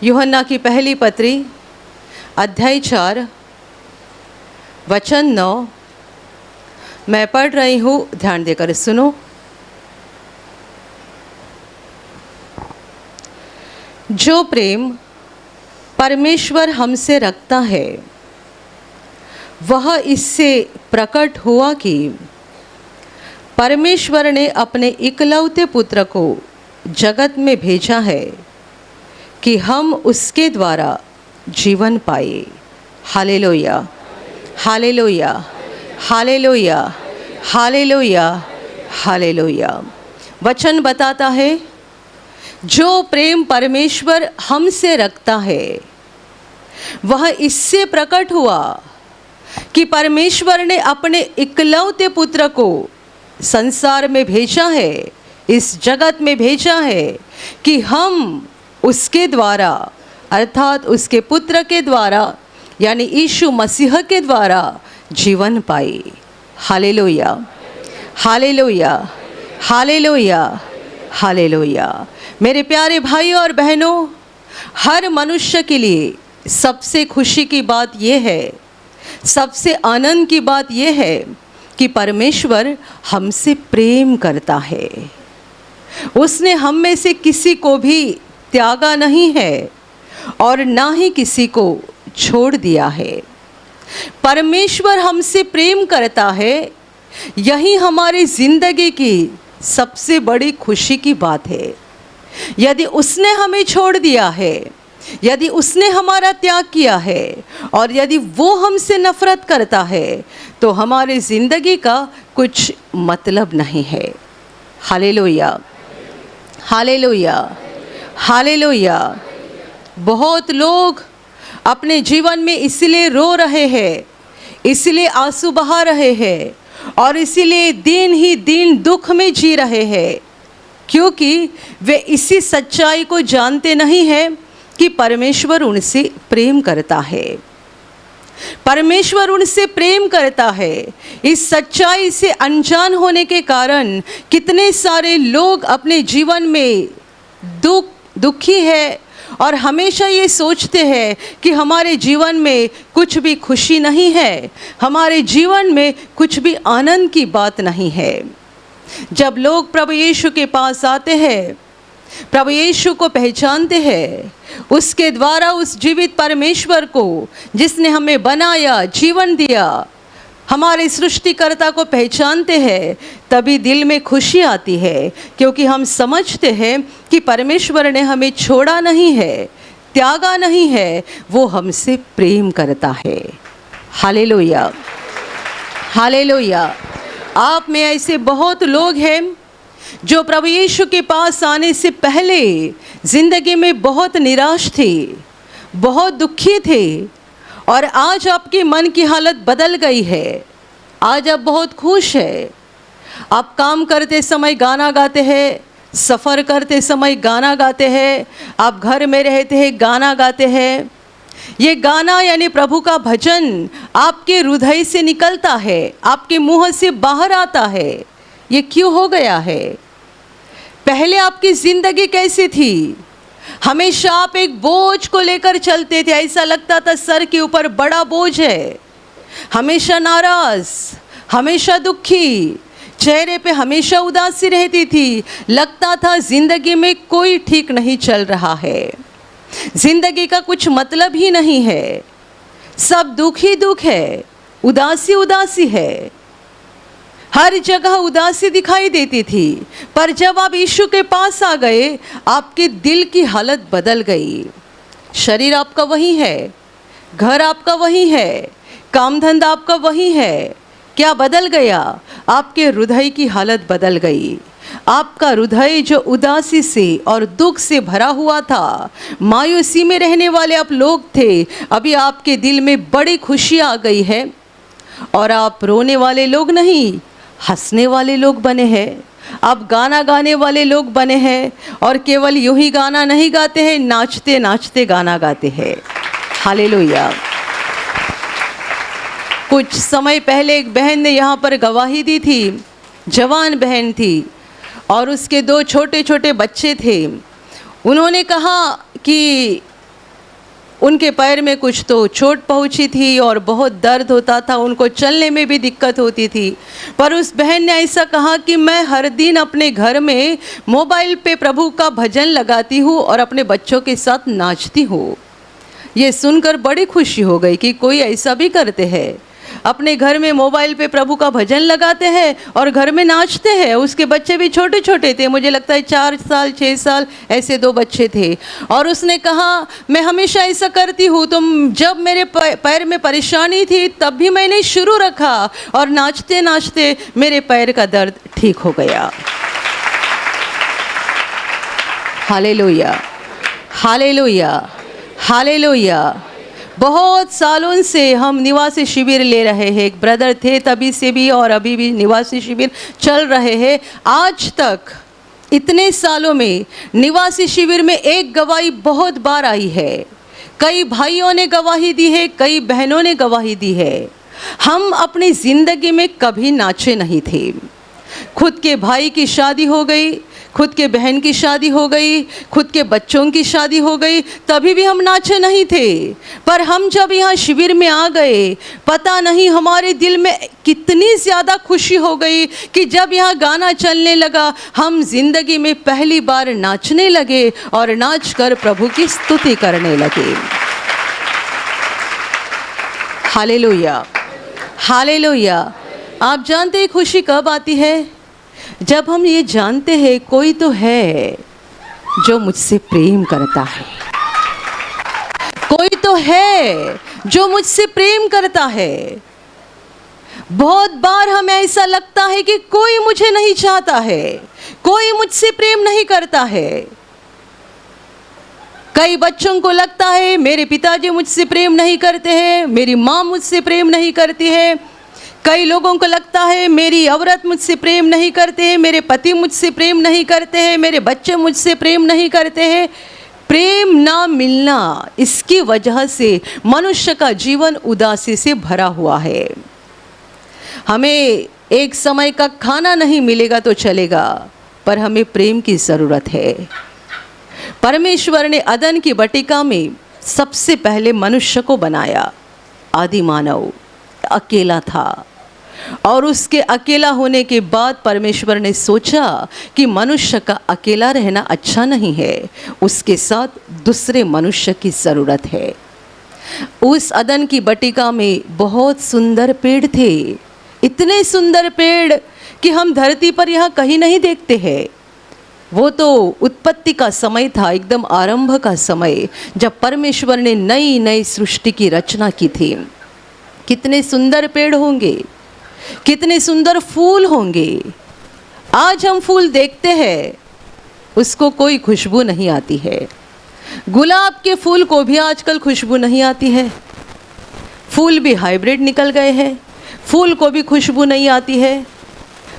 यूहन्ना की पहली पत्री अध्याय 4 वचन 9 मैं पढ़ रही हूँ, ध्यान देकर सुनो। जो प्रेम परमेश्वर हमसे रखता है वह इससे प्रकट हुआ कि परमेश्वर ने अपने इकलौते पुत्र को जगत में भेजा है कि हम उसके द्वारा जीवन पाए। Hallelujah, hallelujah, hallelujah, hallelujah, hallelujah. वचन बताता है जो प्रेम परमेश्वर हमसे रखता है वह इससे प्रकट हुआ कि परमेश्वर ने अपने इकलौते पुत्र को संसार में भेजा है, इस जगत में भेजा है कि हम उसके द्वारा अर्थात उसके पुत्र के द्वारा यानी यीशु मसीह के द्वारा जीवन पाए। Hallelujah, hallelujah, hallelujah, hallelujah. मेरे प्यारे भाई और बहनों, हर मनुष्य के लिए सबसे खुशी की बात यह है, सबसे आनंद की बात यह है कि परमेश्वर हमसे प्रेम करता है। उसने हम में से किसी को भी त्यागा नहीं है और ना ही किसी को छोड़ दिया है। परमेश्वर हमसे प्रेम करता है, यही हमारी जिंदगी की सबसे बड़ी खुशी की बात है। यदि उसने हमें छोड़ दिया है, यदि उसने हमारा त्याग किया है और यदि वो हमसे नफरत करता है तो हमारी ज़िंदगी का कुछ मतलब नहीं है। Hallelujah, hallelujah, hallelujah. बहुत लोग अपने जीवन में इसलिए रो रहे हैं, इसलिए आंसू बहा रहे हैं और इसीलिए दिन ही दिन दुख में जी रहे हैं, क्योंकि वे इसी सच्चाई को जानते नहीं हैं कि परमेश्वर उनसे प्रेम करता है। परमेश्वर उनसे प्रेम करता है। इस सच्चाई से अनजान होने के कारण कितने सारे लोग अपने जीवन में दुखी है और हमेशा ये सोचते हैं कि हमारे जीवन में कुछ भी खुशी नहीं है, हमारे जीवन में कुछ भी आनंद की बात नहीं है। जब लोग प्रभु यीशु के पास आते हैं, प्रभु यीशु को पहचानते हैं, उसके द्वारा उस जीवित परमेश्वर को जिसने हमें बनाया, जीवन दिया, हमारे सृष्टिकर्ता को पहचानते हैं, तभी दिल में खुशी आती है, क्योंकि हम समझते हैं कि परमेश्वर ने हमें छोड़ा नहीं है, त्यागा नहीं है, वो हमसे प्रेम करता है। Hallelujah, hallelujah. आप में ऐसे बहुत लोग हैं जो प्रभु यीशु के पास आने से पहले ज़िंदगी में बहुत निराश थे, बहुत दुखी थे और आज आपके मन की हालत बदल गई है। आज आप बहुत खुश हैं। आप काम करते समय गाना गाते हैं, सफ़र करते समय गाना गाते हैं, आप घर में रहते हैं गाना गाते हैं। ये गाना यानी प्रभु का भजन आपके हृदय से निकलता है, आपके मुंह से बाहर आता है। ये क्यों हो गया है? पहले आपकी ज़िंदगी कैसी थी? हमेशा आप एक बोझ को लेकर चलते थे, ऐसा लगता था सर के ऊपर बड़ा बोझ है। हमेशा नाराज़, हमेशा दुखी, चेहरे पे हमेशा उदासी रहती थी। लगता था ज़िंदगी में कोई ठीक नहीं चल रहा है, ज़िंदगी का कुछ मतलब ही नहीं है, सब दुख ही दुख है, उदासी उदासी है, हर जगह उदासी दिखाई देती थी। पर जब आप यीशु के पास आ गए, आपके दिल की हालत बदल गई। शरीर आपका वही है, घर आपका वही है, काम धंधा आपका वही है। क्या बदल गया? आपके हृदय की हालत बदल गई। आपका हृदय जो उदासी से और दुख से भरा हुआ था, मायूसी में रहने वाले आप लोग थे, अभी आपके दिल में बड़ी खुशी आ गई है और आप रोने वाले लोग नहीं, हंसने वाले लोग बने हैं। आप गाना गाने वाले लोग बने हैं और केवल यूं ही गाना नहीं गाते हैं, नाचते नाचते गाना गाते हैं। हालेलुया। कुछ समय पहले एक बहन ने यहाँ पर गवाही दी थी, जवान बहन थी और उसके 2 छोटे छोटे बच्चे थे। उन्होंने कहा कि उनके पैर में कुछ तो चोट पहुंची थी और बहुत दर्द होता था, उनको चलने में भी दिक्कत होती थी। पर उस बहन ने ऐसा कहा कि मैं हर दिन अपने घर में मोबाइल पे प्रभु का भजन लगाती हूँ और अपने बच्चों के साथ नाचती हूँ। ये सुनकर बड़ी खुशी हो गई कि कोई ऐसा भी करते हैं, अपने घर में मोबाइल पे प्रभु का भजन लगाते हैं और घर में नाचते हैं। उसके बच्चे भी छोटे छोटे थे, मुझे लगता है 4 साल 6 साल ऐसे 2 बच्चे थे। और उसने कहा मैं हमेशा ऐसा करती हूँ, तो जब मेरे पैर में परेशानी थी तब भी मैंने शुरू रखा और नाचते नाचते मेरे पैर का दर्द ठीक हो गया। Hallelujah, hallelujah, hallelujah. बहुत सालों से हम निवासी शिविर ले रहे हैं, एक ब्रदर थे तभी से भी और अभी भी निवासी शिविर चल रहे हैं। आज तक इतने सालों में निवासी शिविर में एक गवाही बहुत बार आई है। कई भाइयों ने गवाही दी है, कई बहनों ने गवाही दी है। हम अपनी ज़िंदगी में कभी नाचे नहीं थे। खुद के भाई की शादी हो गई, खुद के बहन की शादी हो गई, खुद के बच्चों की शादी हो गई, तभी भी हम नाचे नहीं थे। पर हम जब यहाँ शिविर में आ गए, पता नहीं हमारे दिल में कितनी ज़्यादा खुशी हो गई कि जब यहाँ गाना चलने लगा, हम जिंदगी में पहली बार नाचने लगे और नाचकर प्रभु की स्तुति करने लगे। Hallelujah, hallelujah. आप जानते हैं खुशी कब आती है? जब हम ये जानते हैं कोई तो है जो मुझसे प्रेम करता है, कोई तो है जो मुझसे प्रेम करता है। बहुत बार हमें ऐसा लगता है कि कोई मुझे नहीं चाहता है, कोई मुझसे प्रेम नहीं करता है। कई बच्चों को लगता है मेरे पिताजी मुझसे प्रेम नहीं करते हैं, मेरी माँ मुझसे प्रेम नहीं करती है। कई लोगों को लगता है मेरी औरत मुझसे प्रेम नहीं करते हैं, मेरे पति मुझसे प्रेम नहीं करते हैं, मेरे बच्चे मुझसे प्रेम नहीं करते हैं। प्रेम ना मिलना, इसकी वजह से मनुष्य का जीवन उदासी से भरा हुआ है। हमें एक समय का खाना नहीं मिलेगा तो चलेगा, पर हमें प्रेम की ज़रूरत है। परमेश्वर ने अदन की बटिका में सबसे पहले मनुष्य को बनाया। आदि मानव अकेला था और उसके अकेला होने के बाद परमेश्वर ने सोचा कि मनुष्य का अकेला रहना अच्छा नहीं है, उसके साथ दूसरे मनुष्य की ज़रूरत है। उस अदन की बटिका में बहुत सुंदर पेड़ थे, इतने सुंदर पेड़ कि हम धरती पर यहाँ कहीं नहीं देखते हैं। वो तो उत्पत्ति का समय था, एकदम आरंभ का समय, जब परमेश्वर ने नई नई सृष्टि की रचना की थी। कितने सुंदर पेड़ होंगे, कितने सुंदर फूल होंगे। आज हम फूल देखते हैं, उसको कोई खुशबू नहीं आती है। गुलाब के फूल को भी आजकल खुशबू नहीं आती है। फूल भी हाइब्रिड निकल गए हैं, फूल को भी खुशबू नहीं आती है।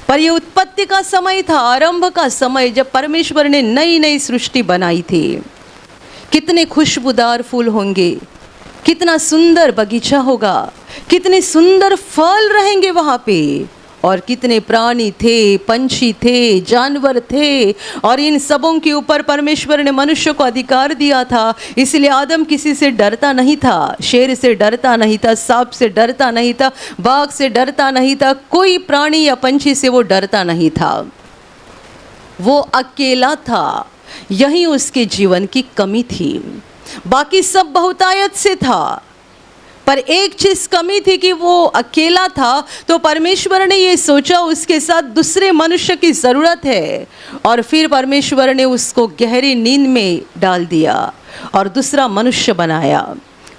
पर ये उत्पत्ति का समय था, आरंभ का समय, जब परमेश्वर ने नई नई सृष्टि बनाई थी। कितने खुशबूदार फूल होंगे, कितना सुंदर बगीचा होगा, कितने सुंदर फल रहेंगे वहाँ पे, और कितने प्राणी थे, पंछी थे, जानवर थे। और इन सबों के ऊपर परमेश्वर ने मनुष्य को अधिकार दिया था। इसलिए आदम किसी से डरता नहीं था, शेर से डरता नहीं था, सांप से डरता नहीं था, बाघ से डरता नहीं था, कोई प्राणी या पंछी से वो डरता नहीं था। वो अकेला था, यही उसके जीवन की कमी थी। बाकी सब बहुतायत से था, पर एक चीज़ कमी थी कि वो अकेला था। तो परमेश्वर ने ये सोचा उसके साथ दूसरे मनुष्य की ज़रूरत है, और फिर परमेश्वर ने उसको गहरी नींद में डाल दिया और दूसरा मनुष्य बनाया।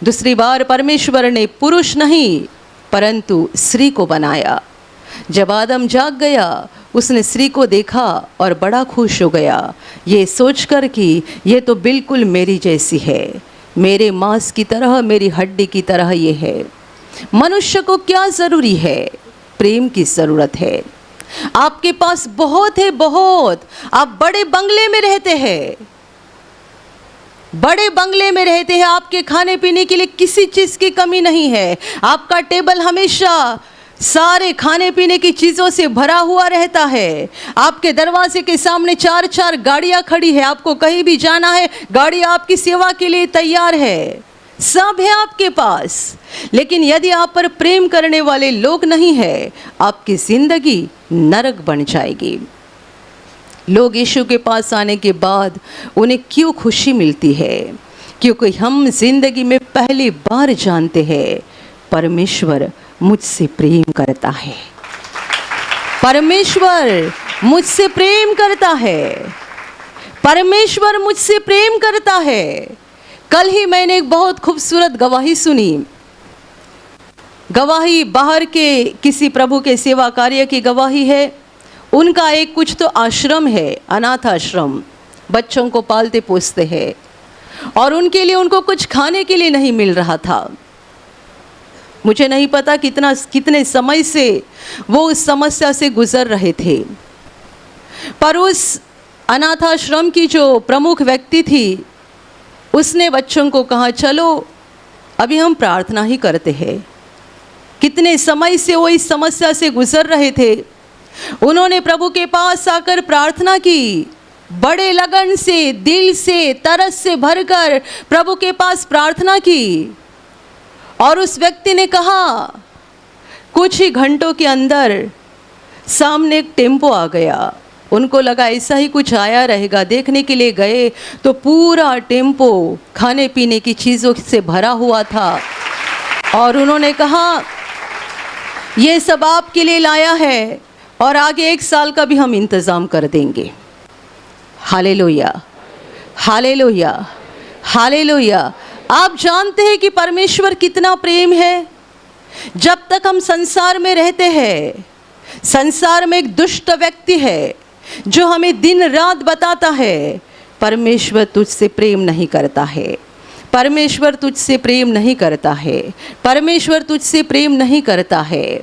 दूसरी बार परमेश्वर ने पुरुष नहीं परंतु स्त्री को बनाया। जब आदम जाग गया, उसने स्त्री को देखा और बड़ा खुश हो गया, ये सोचकर कि ये तो बिल्कुल मेरी जैसी है, मेरे मांस की तरह, मेरी हड्डी की तरह ये है। मनुष्य को क्या ज़रूरी है? प्रेम की ज़रूरत है। आपके पास बहुत है, बहुत। आप बड़े बंगले में रहते हैं, बड़े बंगले में रहते हैं, आपके खाने पीने के लिए किसी चीज़ की कमी नहीं है। आपका टेबल हमेशा सारे खाने पीने की चीज़ों से भरा हुआ रहता है। आपके दरवाजे के सामने 4-4 गाड़ियाँ खड़ी है, आपको कहीं भी जाना है, गाड़ी आपकी सेवा के लिए तैयार है। सब है आपके पास, लेकिन यदि आप पर प्रेम करने वाले लोग नहीं है, आपकी जिंदगी नरक बन जाएगी। लोग यीशु के पास आने के बाद उन्हें क्यों खुशी मिलती है? क्योंकि हम जिंदगी में पहली बार जानते हैं परमेश्वर मुझसे प्रेम करता है, परमेश्वर मुझसे प्रेम करता है, परमेश्वर मुझसे प्रेम करता है। कल ही मैंने एक बहुत खूबसूरत गवाही सुनी। गवाही बाहर के किसी प्रभु के सेवा कार्य की गवाही है। उनका एक कुछ तो आश्रम है, अनाथ आश्रम, बच्चों को पालते पोसते हैं, और उनके लिए उनको कुछ खाने के लिए नहीं मिल रहा था। मुझे नहीं पता कितने समय से वो उस समस्या से गुजर रहे थे, पर उस अनाथाश्रम की जो प्रमुख व्यक्ति थी, उसने बच्चों को कहा चलो अभी हम प्रार्थना ही करते हैं। कितने समय से वो इस समस्या से गुजर रहे थे। उन्होंने प्रभु के पास आकर प्रार्थना की, बड़े लगन से, दिल से, तरस से भरकर प्रभु के पास प्रार्थना की। और उस व्यक्ति ने कहा, कुछ ही घंटों के अंदर सामने एक टेम्पो आ गया। उनको लगा ऐसा ही कुछ आया रहेगा। देखने के लिए गए तो पूरा टेम्पो खाने पीने की चीज़ों से भरा हुआ था। और उन्होंने कहा, ये सब आपके लिए लाया है और आगे 1 साल का भी हम इंतज़ाम कर देंगे। Hallelujah, hallelujah, hallelujah. आप जानते हैं कि परमेश्वर कितना प्रेम है। जब तक हम संसार में रहते हैं, संसार में एक दुष्ट व्यक्ति है जो हमें दिन रात बताता है परमेश्वर तुझसे प्रेम नहीं करता है, परमेश्वर तुझसे प्रेम नहीं करता है, परमेश्वर तुझसे प्रेम नहीं करता है।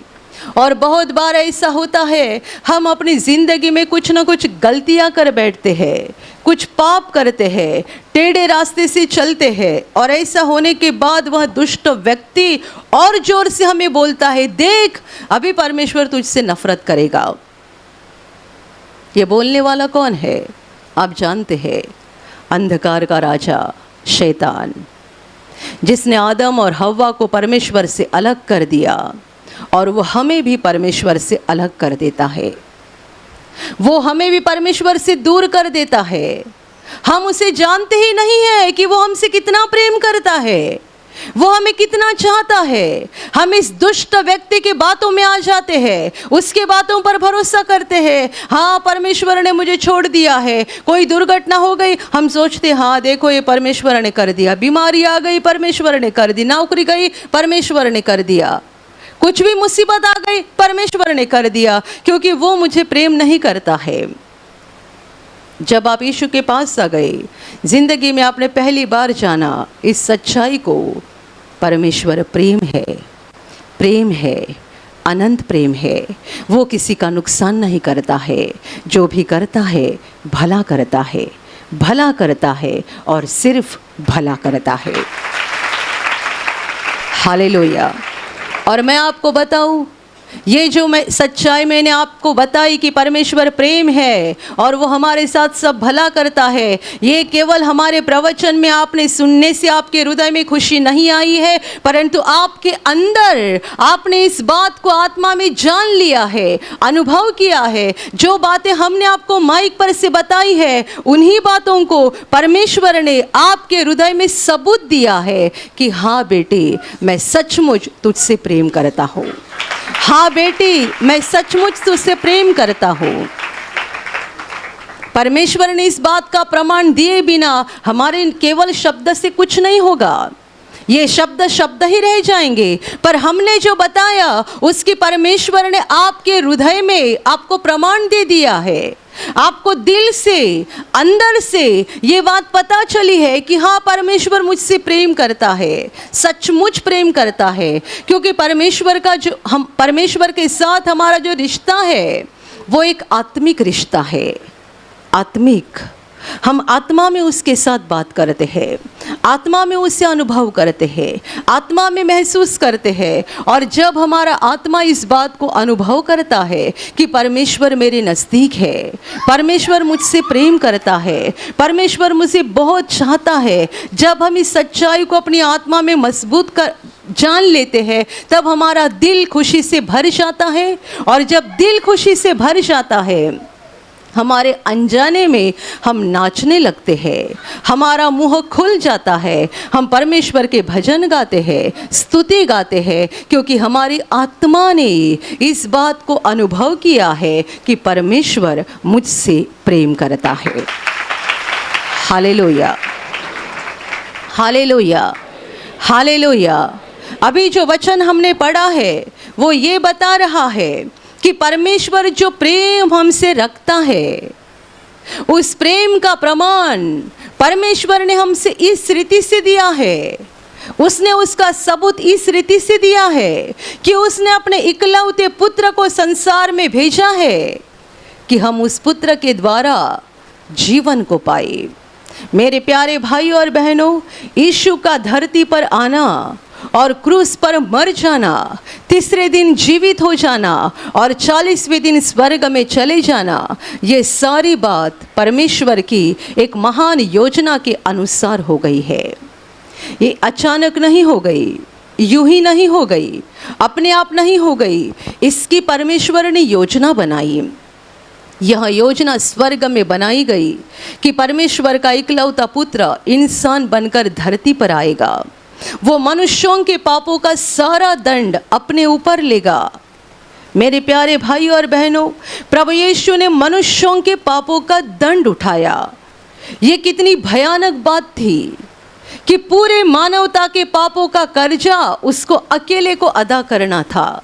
और बहुत बार ऐसा होता है, हम अपनी ज़िंदगी में कुछ ना कुछ गलतियां कर बैठते हैं, कुछ पाप करते हैं, टेढ़े रास्ते से चलते हैं, और ऐसा होने के बाद वह दुष्ट व्यक्ति और जोर से हमें बोलता है, देख अभी परमेश्वर तुझसे नफरत करेगा। ये बोलने वाला कौन है? आप जानते हैं, अंधकार का राजा शैतान, जिसने आदम और हव्वा को परमेश्वर से अलग कर दिया, और वो हमें भी परमेश्वर से अलग कर देता है। वो हमें भी परमेश्वर से दूर कर देता है। हम उसे जानते ही नहीं है कि वो हमसे कितना प्रेम करता है, वो हमें कितना चाहता है। हम इस दुष्ट व्यक्ति की बातों में आ जाते हैं, उसके बातों पर भरोसा करते हैं। हाँ, परमेश्वर ने मुझे छोड़ दिया है, कोई दुर्घटना हो गई, हम सोचते हाँ देखो ये परमेश्वर ने कर दिया, बीमारी आ गई परमेश्वर ने कर दी, नौकरी गई परमेश्वर ने कर दिया, कुछ भी मुसीबत आ गई परमेश्वर ने कर दिया, क्योंकि वो मुझे प्रेम नहीं करता है। जब आप यीशु के पास आ गए, जिंदगी में आपने पहली बार जाना इस सच्चाई को, परमेश्वर प्रेम है, प्रेम है, अनंत प्रेम है। वो किसी का नुकसान नहीं करता है, जो भी करता है भला करता है, भला करता है और सिर्फ भला करता है। हालेलुया। और मैं आपको बताऊं, ये जो सच्चाई मैंने आपको बताई कि परमेश्वर प्रेम है और वो हमारे साथ सब भला करता है, ये केवल हमारे प्रवचन में आपने सुनने से आपके हृदय में खुशी नहीं आई है, परंतु आपके अंदर आपने इस बात को आत्मा में जान लिया है, अनुभव किया है। जो बातें हमने आपको माइक पर से बताई है, उन्हीं बातों को परमेश्वर ने आपके हृदय में सबूत दिया है कि हाँ बेटी, मैं सचमुच तुझसे प्रेम करता हूँ, हाँ बेटी, मैं सचमुच तुझसे प्रेम करता हूँ। परमेश्वर ने इस बात का प्रमाण दिए बिना हमारे केवल शब्द से कुछ नहीं होगा, ये शब्द शब्द ही रह जाएंगे, पर हमने जो बताया उसकी परमेश्वर ने आपके हृदय में आपको प्रमाण दे दिया है। आपको दिल से, अंदर से ये बात पता चली है कि हाँ परमेश्वर मुझसे प्रेम करता है, सचमुच प्रेम करता है, क्योंकि परमेश्वर के साथ हमारा जो रिश्ता है वो एक आत्मिक रिश्ता है, आत्मिक। हम आत्मा में उसके साथ बात करते हैं, आत्मा में उससे अनुभव करते हैं, आत्मा में महसूस करते हैं। और जब हमारा आत्मा इस बात को अनुभव करता है कि परमेश्वर मेरे नज़दीक है, परमेश्वर मुझसे प्रेम करता है, परमेश्वर मुझे बहुत चाहता है, जब हम इस सच्चाई को अपनी आत्मा में मजबूत कर जान लेते हैं, तब हमारा दिल खुशी से भर जाता है। और जब दिल खुशी से भर जाता है, हमारे अनजाने में हम नाचने लगते हैं, हमारा मुंह खुल जाता है, हम परमेश्वर के भजन गाते हैं, स्तुति गाते हैं, क्योंकि हमारी आत्मा ने इस बात को अनुभव किया है कि परमेश्वर मुझसे प्रेम करता है। Hallelujah, hallelujah, hallelujah. अभी जो वचन हमने पढ़ा है वो ये बता रहा है कि परमेश्वर जो प्रेम हमसे रखता है, उस प्रेम का प्रमाण परमेश्वर ने हमसे इस रीति से दिया है, उसने उसका सबूत इस रीति से दिया है कि उसने अपने इकलौते पुत्र को संसार में भेजा है कि हम उस पुत्र के द्वारा जीवन को पाए। मेरे प्यारे भाई और बहनों, यीशु का धरती पर आना और क्रूस पर मर जाना, तीसरे दिन जीवित हो जाना और 40वें दिन स्वर्ग में चले जाना, ये सारी बात परमेश्वर की एक महान योजना के अनुसार हो गई है। ये अचानक नहीं हो गई, यूं ही नहीं हो गई, अपने आप नहीं हो गई। इसकी परमेश्वर ने योजना बनाई। यह योजना स्वर्ग में बनाई गई कि परमेश्वर का इकलौता पुत्र इंसान बनकर धरती पर आएगा, वो मनुष्यों के पापों का सारा दंड अपने ऊपर लेगा। मेरे प्यारे भाई और बहनों, प्रभु यीशु ने मनुष्यों के पापों का दंड उठाया। ये कितनी भयानक बात थी कि पूरे मानवता के पापों का कर्जा उसको अकेले को अदा करना था।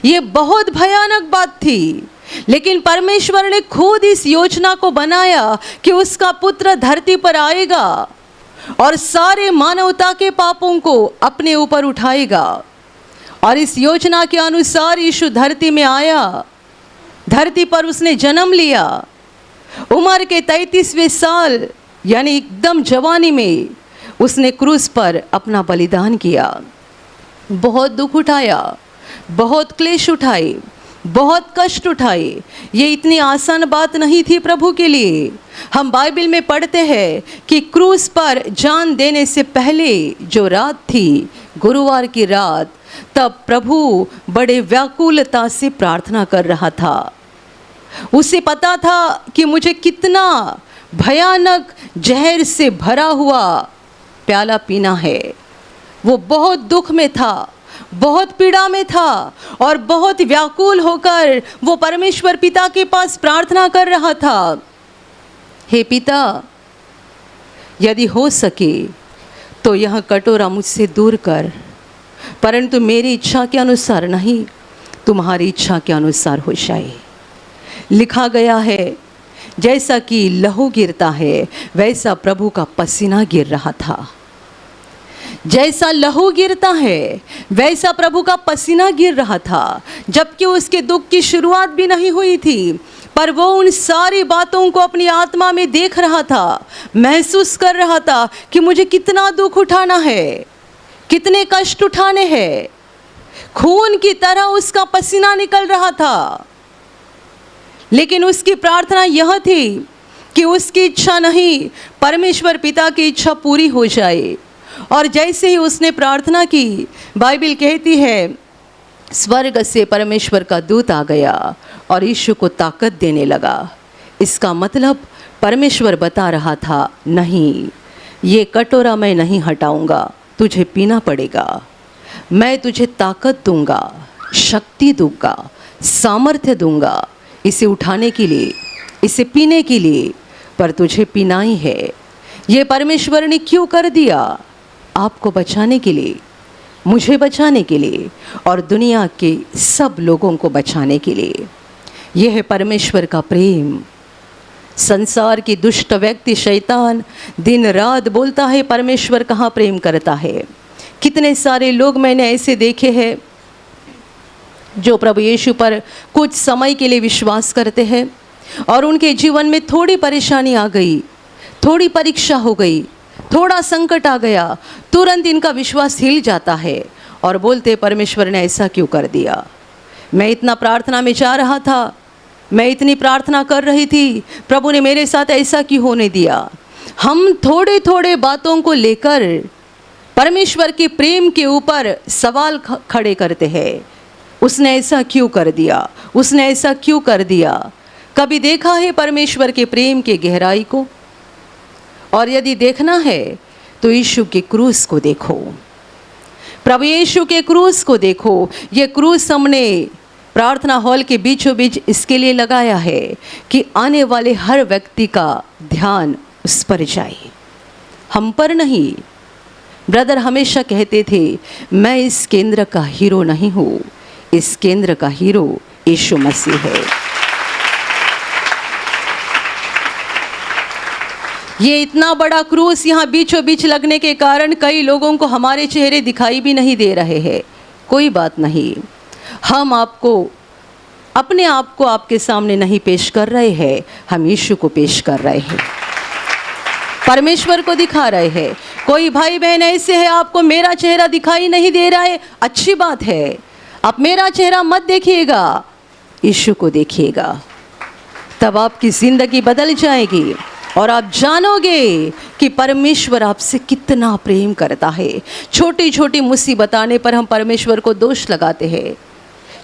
ये बहुत भयानक बात थी, लेकिन परमेश्वर ने खुद इस योजना को बनाया कि उसका पुत्र धरती पर आएगा और सारे मानवता के पापों को अपने ऊपर उठाएगा। और इस योजना के अनुसार यीशु धरती में आया, धरती पर उसने जन्म लिया। उम्र के 33वें साल यानी एकदम जवानी में उसने क्रूस पर अपना बलिदान किया। बहुत दुख उठाया, बहुत क्लेश उठाए, बहुत कष्ट उठाए। ये इतनी आसान बात नहीं थी प्रभु के लिए। हम बाइबल में पढ़ते हैं कि क्रूस पर जान देने से पहले जो रात थी, गुरुवार की रात, तब प्रभु बड़े व्याकुलता से प्रार्थना कर रहा था। उसे पता था कि मुझे कितना भयानक जहर से भरा हुआ प्याला पीना है। वो बहुत दुख में था, बहुत पीड़ा में था और बहुत व्याकुल होकर वो परमेश्वर पिता के पास प्रार्थना कर रहा था, हे पिता, यदि हो सके तो यह कटोरा मुझसे दूर कर, परंतु मेरी इच्छा के अनुसार नहीं, तुम्हारी इच्छा के अनुसार हो जाए। लिखा गया है, जैसा कि लहू गिरता है वैसा प्रभु का पसीना गिर रहा था। जैसा लहू गिरता है वैसा प्रभु का पसीना गिर रहा था, जबकि उसके दुख की शुरुआत भी नहीं हुई थी, पर वो उन सारी बातों को अपनी आत्मा में देख रहा था, महसूस कर रहा था कि मुझे कितना दुख उठाना है, कितने कष्ट उठाने हैं। खून की तरह उसका पसीना निकल रहा था, लेकिन उसकी प्रार्थना यह थी कि उसकी इच्छा नहीं, परमेश्वर पिता की इच्छा पूरी हो जाए। और जैसे ही उसने प्रार्थना की, बाइबल कहती है स्वर्ग से परमेश्वर का दूत आ गया और यीशु को ताकत देने लगा। इसका मतलब परमेश्वर बता रहा था, नहीं, ये कटोरा मैं नहीं हटाऊंगा, तुझे पीना पड़ेगा। मैं तुझे ताकत दूंगा, शक्ति दूंगा, सामर्थ्य दूंगा इसे उठाने के लिए, इसे पीने के लिए, पर तुझे पीना ही है। ये परमेश्वर ने क्यों कर दिया? आपको बचाने के लिए, मुझे बचाने के लिए और दुनिया के सब लोगों को बचाने के लिए। यह है परमेश्वर का प्रेम। संसार की दुष्ट व्यक्ति शैतान दिन रात बोलता है परमेश्वर कहाँ प्रेम करता है। कितने सारे लोग मैंने ऐसे देखे हैं जो प्रभु यीशु पर कुछ समय के लिए विश्वास करते हैं और उनके जीवन में थोड़ी परेशानी आ गई थोड़ी परीक्षा हो गई, थोड़ा संकट आ गया, तुरंत इनका विश्वास हिल जाता है और बोलते परमेश्वर ने ऐसा क्यों कर दिया। मैं इतना प्रार्थना में जा रहा था, मैं इतनी प्रार्थना कर रही थी, प्रभु ने मेरे साथ ऐसा क्यों होने दिया। हम थोड़े थोड़े बातों को लेकर परमेश्वर के प्रेम के ऊपर सवाल खड़े करते हैं। उसने ऐसा क्यों कर दिया, उसने ऐसा क्यों कर दिया। कभी देखा है परमेश्वर के प्रेम के गहराई को? और यदि देखना है तो यीशु के क्रूस को देखो, प्रभु यीशु के क्रूस को देखो। ये क्रूस हमने प्रार्थना हॉल के बीचों बीच इसके लिए लगाया है कि आने वाले हर व्यक्ति का ध्यान उस पर जाए, हम पर नहीं। ब्रदर हमेशा कहते थे, मैं इस केंद्र का हीरो नहीं हूँ, इस केंद्र का हीरो यीशु मसीह है। ये इतना बड़ा क्रूस यहाँ बीचों बीच लगने के कारण कई लोगों को हमारे चेहरे दिखाई भी नहीं दे रहे हैं। कोई बात नहीं, हम आपको अपने आप को आपके सामने नहीं पेश कर रहे हैं, हम यीशु को पेश कर रहे हैं, परमेश्वर को दिखा रहे हैं। कोई भाई बहन ऐसे है आपको मेरा चेहरा दिखाई नहीं दे रहा है, अच्छी बात है, आप मेरा चेहरा मत देखिएगा, यीशु को देखिएगा, तब आपकी जिंदगी बदल जाएगी और आप जानोगे कि परमेश्वर आपसे कितना प्रेम करता है। छोटी छोटी मुसीबत आने पर हम परमेश्वर को दोष लगाते हैं,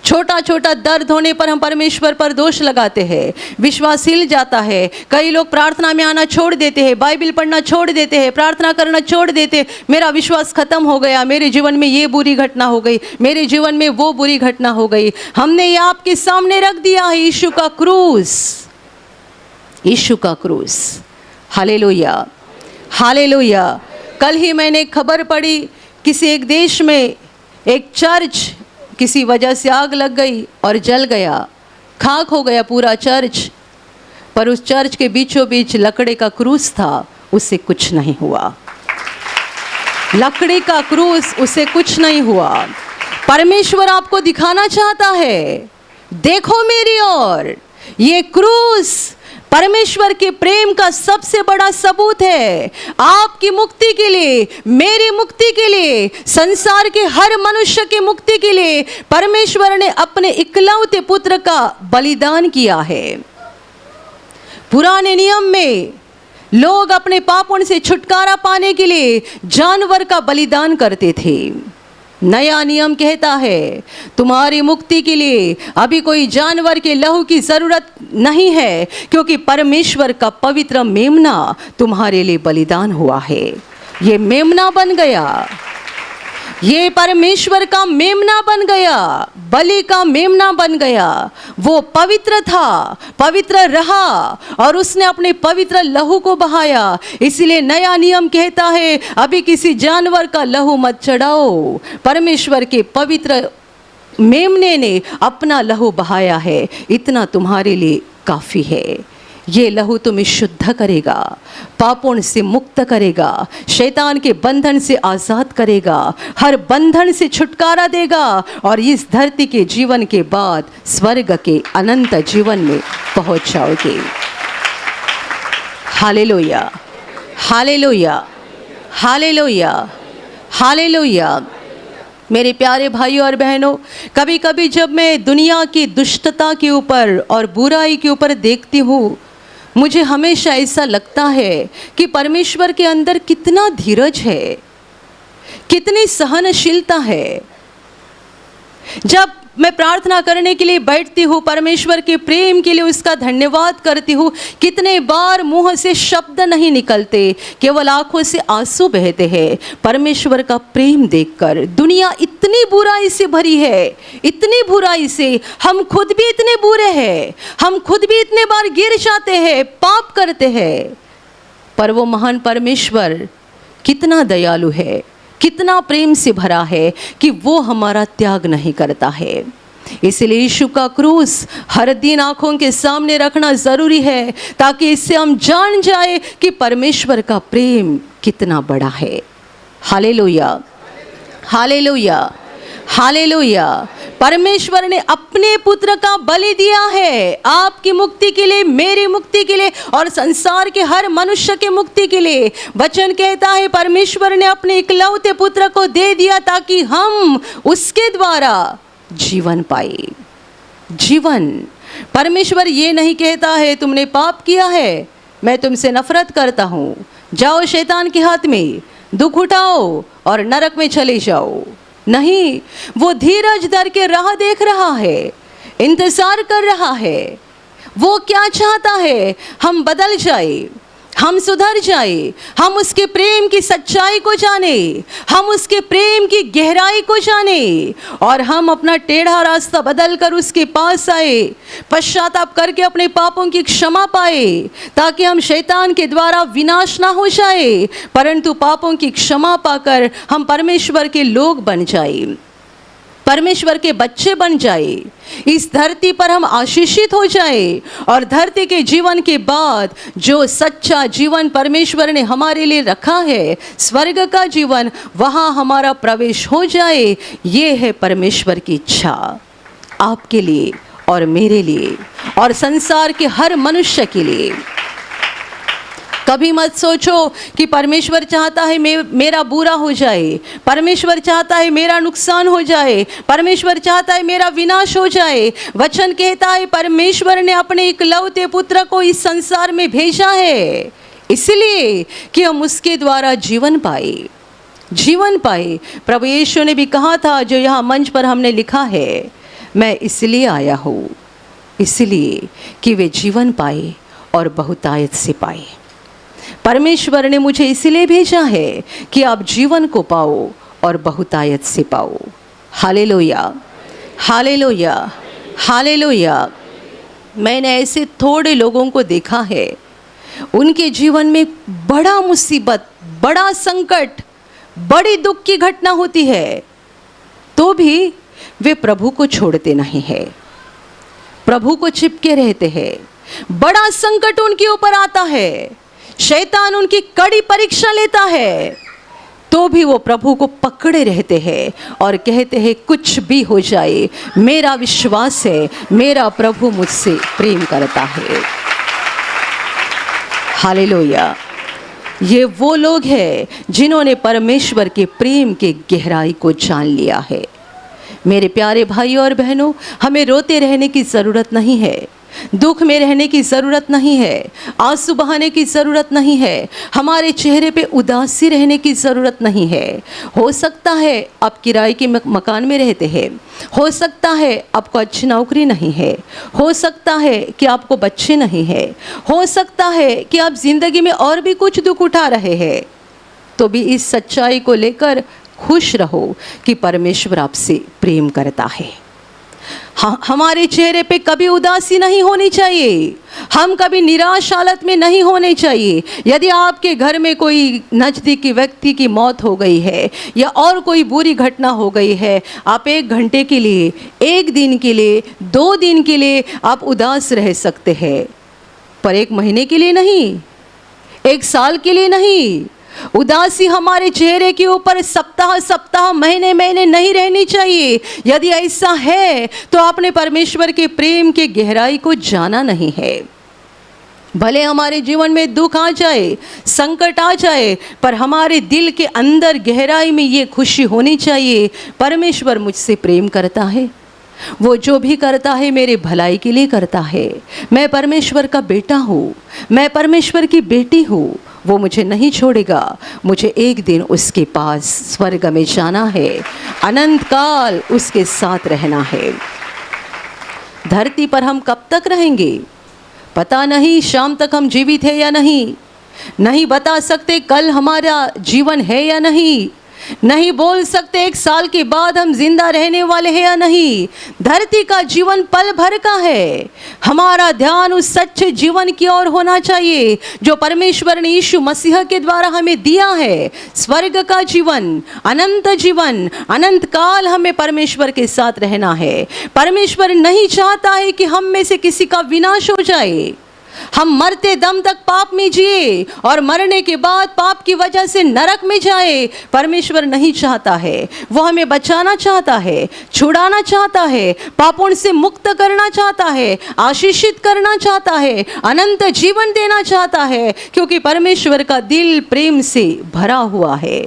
छोटा छोटा दर्द होने पर हम परमेश्वर पर दोष लगाते हैं, विश्वास हिल जाता है। कई लोग प्रार्थना में आना छोड़ देते हैं, बाइबल पढ़ना छोड़ देते हैं, प्रार्थना करना छोड़ देते हैं। मेरा विश्वास खत्म हो गया, मेरे जीवन में ये बुरी घटना हो गई, मेरे जीवन में वो बुरी घटना हो गई। हमने ये आपके सामने रख दिया है, यीशु का क्रूस, यीशु का क्रूस। Hallelujah, hallelujah. कल ही मैंने एक खबर पढ़ी, किसी एक देश में एक चर्च किसी वजह से आग लग गई और जल गया, खाक हो गया पूरा चर्च, पर उस चर्च के बीचों बीच लकड़ी का क्रूस था, उससे कुछ नहीं हुआ। लकड़ी का क्रूस, उससे कुछ नहीं हुआ। परमेश्वर आपको दिखाना चाहता है, देखो मेरी ओर, ये क्रूस परमेश्वर के प्रेम का सबसे बड़ा सबूत है। आपकी मुक्ति के लिए, मेरी मुक्ति के लिए, संसार के हर मनुष्य की मुक्ति के लिए परमेश्वर ने अपने इकलौते पुत्र का बलिदान किया है। पुराने नियम में लोग अपने पापों से छुटकारा पाने के लिए जानवर का बलिदान करते थे। नया नियम कहता है तुम्हारी मुक्ति के लिए अभी कोई जानवर के लहू की जरूरत नहीं है, क्योंकि परमेश्वर का पवित्र मेमना तुम्हारे लिए बलिदान हुआ है। ये मेमना बन गया, ये परमेश्वर का मेमना बन गया, बलि का मेमना बन गया। वो पवित्र था, पवित्र रहा और उसने अपने पवित्र लहू को बहाया। इसलिए नया नियम कहता है अभी किसी जानवर का लहू मत चढ़ाओ, परमेश्वर के पवित्र मेमने ने अपना लहू बहाया है, इतना तुम्हारे लिए काफ़ी है। ये लहू तुम्हें शुद्ध करेगा, पापों से मुक्त करेगा, शैतान के बंधन से आज़ाद करेगा, हर बंधन से छुटकारा देगा और इस धरती के जीवन के बाद स्वर्ग के अनंत जीवन में पहुंच जाओगे। Hallelujah, hallelujah, hallelujah, hallelujah. मेरे प्यारे भाइयों और बहनों, कभी कभी जब मैं दुनिया की दुष्टता के ऊपर और बुराई के ऊपर देखती हूँ, मुझे हमेशा ऐसा लगता है कि परमेश्वर के अंदर कितना धीरज है, कितनी सहनशीलता है। जब मैं प्रार्थना करने के लिए बैठती हूँ, परमेश्वर के प्रेम के लिए उसका धन्यवाद करती हूँ, कितने बार मुंह से शब्द नहीं निकलते, केवल आंखों से आंसू बहते हैं परमेश्वर का प्रेम देखकर। दुनिया इतनी बुराई से भरी है, इतनी बुराई से, हम खुद भी इतने बुरे हैं, हम खुद भी इतने बार गिर जाते हैं, पाप करते हैं, पर वो महान परमेश्वर कितना दयालु है, कितना प्रेम से भरा है कि वो हमारा त्याग नहीं करता है। इसलिए यीशु का क्रूस हर दिन आंखों के सामने रखना ज़रूरी है, ताकि इससे हम जान जाए कि परमेश्वर का प्रेम कितना बड़ा है। Hallelujah, hallelujah, hallelujah. परमेश्वर ने अपने पुत्र का बलि दिया है आपकी मुक्ति के लिए, मेरी मुक्ति के लिए और संसार के हर मनुष्य के मुक्ति के लिए। वचन कहता है परमेश्वर ने अपने इकलौते पुत्र को दे दिया ताकि हम उसके द्वारा जीवन पाए। जीवन। परमेश्वर ये नहीं कहता है तुमने पाप किया है, मैं तुमसे नफरत करता हूँ, जाओ शैतान के हाथ में, दुख उठाओ और नरक में चले जाओ। नहीं, वो धीरज धर के राह देख रहा है, इंतजार कर रहा है। वो क्या चाहता है? हम बदल जाए, हम सुधर जाए, हम उसके प्रेम की सच्चाई को जाने, हम उसके प्रेम की गहराई को जाने और हम अपना टेढ़ा रास्ता बदल कर उसके पास आए, पश्चाताप करके अपने पापों की क्षमा पाए, ताकि हम शैतान के द्वारा विनाश ना हो जाए, परंतु पापों की क्षमा पाकर हम परमेश्वर के लोग बन जाए, परमेश्वर के बच्चे बन जाए, इस धरती पर हम आशीषित हो जाए और धरती के जीवन के बाद जो सच्चा जीवन परमेश्वर ने हमारे लिए रखा है, स्वर्ग का जीवन, वहाँ हमारा प्रवेश हो जाए। ये है परमेश्वर की इच्छा आपके लिए और मेरे लिए और संसार के हर मनुष्य के लिए। कभी मत सोचो कि परमेश्वर चाहता है मेरा बुरा हो जाए, परमेश्वर चाहता है मेरा नुकसान हो जाए, परमेश्वर चाहता है मेरा विनाश हो जाए। वचन कहता है परमेश्वर ने अपने इकलौते पुत्र को इस संसार में भेजा है इसलिए कि हम उसके द्वारा जीवन पाए, जीवन पाए। प्रभु यीशु ने भी कहा था, जो यहाँ मंच पर हमने लिखा है, मैं इसलिए आया हूँ, इसलिए कि वे जीवन पाए और बहुतायत से पाए। परमेश्वर ने मुझे इसलिए भेजा है कि आप जीवन को पाओ और बहुतायत से पाओ। Hallelujah, hallelujah, hallelujah. मैंने ऐसे थोड़े लोगों को देखा है, उनके जीवन में बड़ा मुसीबत, बड़ा संकट, बड़ी दुख की घटना होती है, तो भी वे प्रभु को छोड़ते नहीं हैं, प्रभु को चिपके रहते हैं। बड़ा संकट उनके ऊपर आता है, शैतान उनकी कड़ी परीक्षा लेता है, तो भी वो प्रभु को पकड़े रहते हैं और कहते हैं कुछ भी हो जाए, मेरा विश्वास है मेरा प्रभु मुझसे प्रेम करता है। हालेलुया। ये वो लोग हैं जिन्होंने परमेश्वर के प्रेम के गहराई को जान लिया है। मेरे प्यारे भाई और बहनों, हमें रोते रहने की ज़रूरत नहीं है, दुख में रहने की ज़रूरत नहीं है, आंसू बहाने की ज़रूरत नहीं है, हमारे चेहरे पे उदासी रहने की ज़रूरत नहीं है। हो सकता है आप किराए के मकान में रहते हैं, हो सकता है आपको अच्छी नौकरी नहीं है, हो सकता है कि आपको बच्चे नहीं हैं, हो सकता है कि आप ज़िंदगी में और भी कुछ दुख उठा रहे हैं, तो भी इस सच्चाई को लेकर खुश रहो कि परमेश्वर आपसे प्रेम करता है। हमारे चेहरे पे कभी उदासी नहीं होनी चाहिए, हम कभी निराश हालत में नहीं होने चाहिए। यदि आपके घर में कोई नज़दीकी व्यक्ति की मौत हो गई है या और कोई बुरी घटना हो गई है, आप 1 घंटे के लिए, 1 दिन के लिए, 2 दिन के लिए आप उदास रह सकते हैं, पर 1 महीने के लिए नहीं, 1 साल के लिए नहीं। उदासी हमारे चेहरे के ऊपर सप्ताह सप्ताह, महीने महीने नहीं रहनी चाहिए। यदि ऐसा है तो आपने परमेश्वर के प्रेम के गहराई को जाना नहीं है। भले हमारे जीवन में दुख आ जाए, संकट आ जाए, पर हमारे दिल के अंदर गहराई में ये खुशी होनी चाहिए, परमेश्वर मुझसे प्रेम करता है, वो जो भी करता है मेरे भलाई के लिए करता है। मैं परमेश्वर का बेटा हूँ, मैं परमेश्वर की बेटी हूँ, वो मुझे नहीं छोड़ेगा। मुझे एक दिन उसके पास स्वर्ग में जाना है, अनंत काल उसके साथ रहना है। धरती पर हम कब तक रहेंगे पता नहीं, शाम तक हम जीवित है या नहीं बता सकते कल हमारा जीवन है या नहीं बोल सकते 1 साल के बाद हम जिंदा रहने वाले हैं या नहीं। धरती का जीवन पल भर का है। हमारा ध्यान उस सच्चे जीवन की ओर होना चाहिए जो परमेश्वर ने यीशु मसीह के द्वारा हमें दिया है। स्वर्ग का जीवन, अनंत काल हमें परमेश्वर के साथ रहना है। परमेश्वर नहीं चाहता है कि हम में से किसी का विनाश हो जाए। हम मरते दम तक पाप में जिए और मरने के बाद पाप की वजह से नरक में जाए, परमेश्वर नहीं चाहता है। वो हमें बचाना चाहता है, छुड़ाना चाहता है, पापों से मुक्त करना चाहता है, आशीषित करना चाहता है, अनंत जीवन देना चाहता है, क्योंकि परमेश्वर का दिल प्रेम से भरा हुआ है।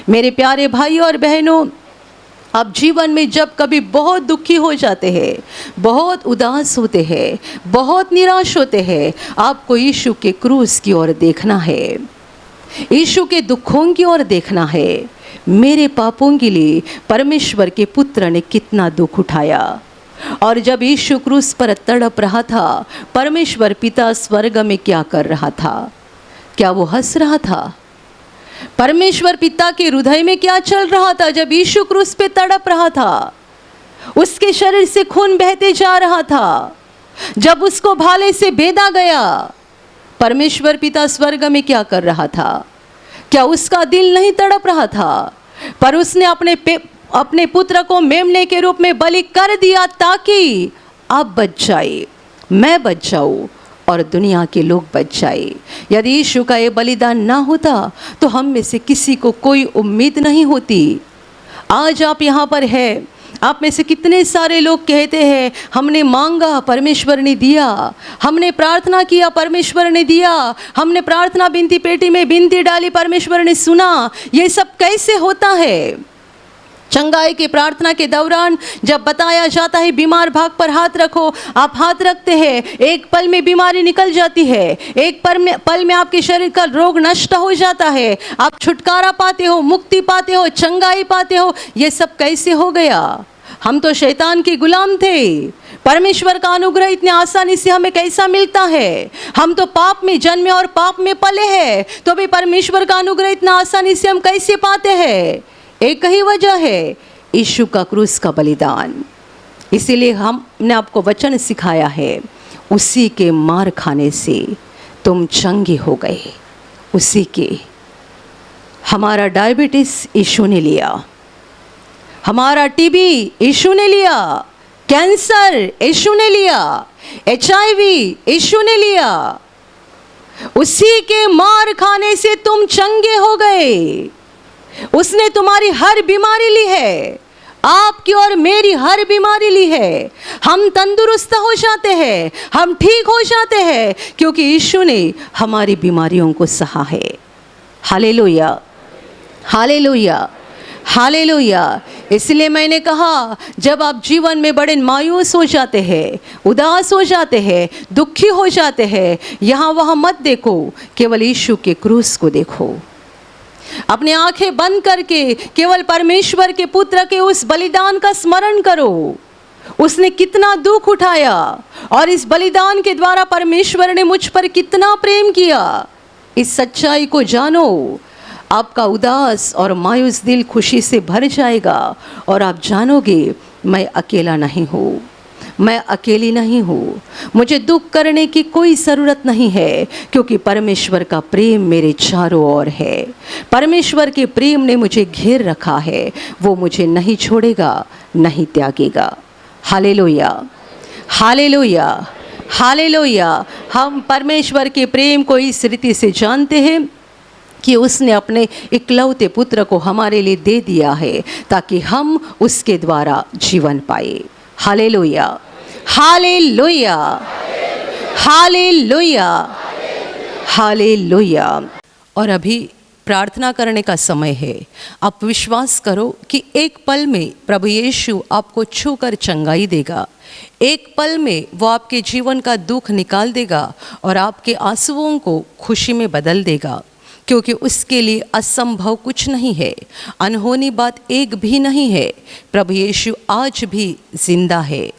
मेरे प्यारे भाई और बहनों, आप जीवन में जब कभी बहुत दुखी हो जाते हैं, बहुत उदास होते हैं, बहुत निराश होते हैं, आपको यीशु के क्रूस की ओर देखना है, यीशु के दुखों की ओर देखना है। मेरे पापों के लिए परमेश्वर के पुत्र ने कितना दुख उठाया, और जब यीशु क्रूस पर तड़प रहा था, परमेश्वर पिता स्वर्ग में क्या कर रहा था? क्या वो हंस रहा था? परमेश्वर पिता के हृदय में क्या चल रहा था जब यीशु क्रूस पे तड़प रहा था? उसके शरीर से खून बहते जा रहा था, जब उसको भाले से बेधा गया, परमेश्वर पिता स्वर्ग में क्या कर रहा था? क्या उसका दिल नहीं तड़प रहा था? पर उसने अपने पुत्र को मेमने के रूप में बलि कर दिया ताकि आप बच जाए, मैं बच जाऊं और दुनिया के लोग बच जाए। यदि यीशु का ये बलिदान ना होता तो हम में से किसी को कोई उम्मीद नहीं होती। आज आप यहाँ पर हैं, आप में से कितने सारे लोग कहते हैं हमने मांगा परमेश्वर ने दिया, हमने प्रार्थना किया परमेश्वर ने दिया, हमने प्रार्थना बिनती पेटी में बिनती डाली परमेश्वर ने सुना। ये सब कैसे होता है? चंगाई की प्रार्थना के दौरान जब बताया जाता है बीमार भाग पर हाथ रखो, आप हाथ रखते हैं, एक पल में बीमारी निकल जाती है, एक पल में आपके शरीर का रोग नष्ट हो जाता है, आप छुटकारा पाते हो, मुक्ति पाते हो, चंगाई पाते हो। ये सब कैसे हो गया? हम तो शैतान के गुलाम थे। परमेश्वर का अनुग्रह इतने आसानी से हमें कैसा मिलता है? हम तो पाप में जन्मे और पाप में पले हैं, तो भी परमेश्वर का अनुग्रह इतना आसानी से हम कैसे पाते हैं? एक ही वजह है, यीशु का क्रूस का बलिदान। इसीलिए हमने आपको वचन सिखाया है, उसी के मार खाने से तुम चंगे हो गए। उसी के, हमारा डायबिटीज यीशु ने लिया, हमारा टीबी यीशु ने लिया, कैंसर यीशु ने लिया, HIV यीशु ने लिया। उसी के मार खाने से तुम चंगे हो गए। उसने तुम्हारी हर बीमारी ली है, आपकी और मेरी हर बीमारी ली है। हम तंदुरुस्त हो जाते हैं, हम ठीक हो जाते हैं, क्योंकि यीशु ने हमारी बीमारियों को सहा है। Hallelujah, hallelujah, hallelujah. इसलिए मैंने कहा, जब आप जीवन में बड़े मायूस हो जाते हैं, उदास हो जाते हैं, दुखी हो जाते हैं, यहाँ वहाँ मत देखो, केवल यीशु के क्रूस को देखो। अपनी आंखें बंद करके केवल परमेश्वर के पुत्र के उस बलिदान का स्मरण करो। उसने कितना दुख उठाया और इस बलिदान के द्वारा परमेश्वर ने मुझ पर कितना प्रेम किया। इस सच्चाई को जानो, आपका उदास और मायूस दिल खुशी से भर जाएगा और आप जानोगे मैं अकेला नहीं हूँ, मैं अकेली नहीं हूँ, मुझे दुख करने की कोई ज़रूरत नहीं है, क्योंकि परमेश्वर का प्रेम मेरे चारों ओर है। परमेश्वर के प्रेम ने मुझे घेर रखा है, वो मुझे नहीं छोड़ेगा, नहीं त्यागेगा। Hallelujah, hallelujah, hallelujah. हम परमेश्वर के प्रेम को इस रीति से जानते हैं कि उसने अपने इकलौते पुत्र को हमारे लिए दे दिया है, ताकि हम उसके द्वारा जीवन पाए। Hallelujah, hallelujah, hallelujah, hallelujah. और अभी प्रार्थना करने का समय है। आप विश्वास करो कि एक पल में प्रभु यीशु आपको छूकर चंगाई देगा। एक पल में वो आपके जीवन का दुख निकाल देगा और आपके आंसुओं को खुशी में बदल देगा, क्योंकि उसके लिए असंभव कुछ नहीं है, अनहोनी बात एक भी नहीं है। प्रभु यीशु आज भी जिंदा है।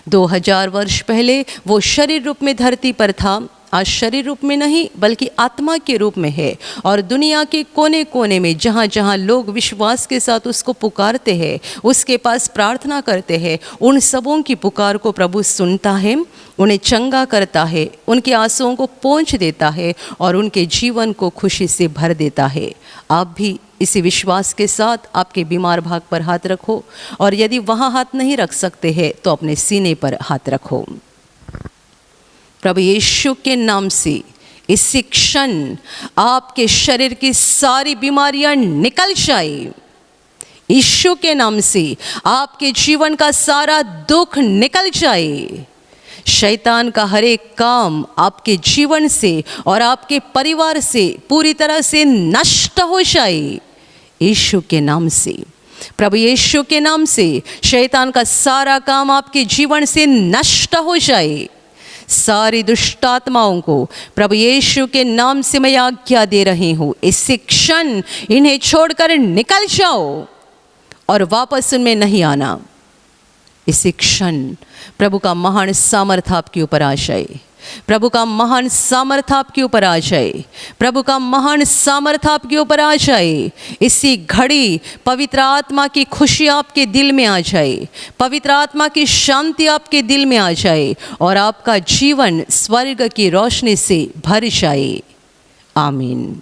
2000 वर्ष पहले वो शरीर रूप में धरती पर था, आज शरीर रूप में नहीं बल्कि आत्मा के रूप में है, और दुनिया के कोने कोने में जहाँ जहाँ लोग विश्वास के साथ उसको पुकारते हैं, उसके पास प्रार्थना करते हैं, उन सबों की पुकार को प्रभु सुनता है, उन्हें चंगा करता है, उनके आंसुओं को पोंछ देता है और उनके जीवन को खुशी से भर देता है। आप भी इसी विश्वास के साथ आपके बीमार भाग पर हाथ रखो, और यदि वहाँ हाथ नहीं रख सकते हैं तो अपने सीने पर हाथ रखो। प्रभु यीशु के नाम से इसी क्षण आपके शरीर की सारी बीमारियां निकल जाए। यीशु के नाम से आपके जीवन का सारा दुख निकल जाए। शैतान का हर एक काम आपके जीवन से और आपके परिवार से पूरी तरह से नष्ट हो जाए। यीशु के नाम से, प्रभु यीशु के नाम से शैतान का सारा काम आपके जीवन से नष्ट हो जाए। सारी दुष्ट आत्माओं को प्रभु यीशु के नाम से मैं आज्ञा दे रही हूँ, इसी क्षण इन्हें छोड़कर निकल जाओ और वापस उनमें नहीं आना। इसी क्षण प्रभु का महान सामर्थ आपके ऊपर आ जाए। प्रभु का महान सामर्थ आपके ऊपर आ जाए। प्रभु का महान सामर्थ आपके ऊपर आ जाए। इसी घड़ी पवित्र आत्मा की खुशी आपके दिल में आ जाए। पवित्र आत्मा की शांति आपके दिल में आ जाए और आपका जीवन स्वर्ग की रोशनी से भर जाए। आमीन।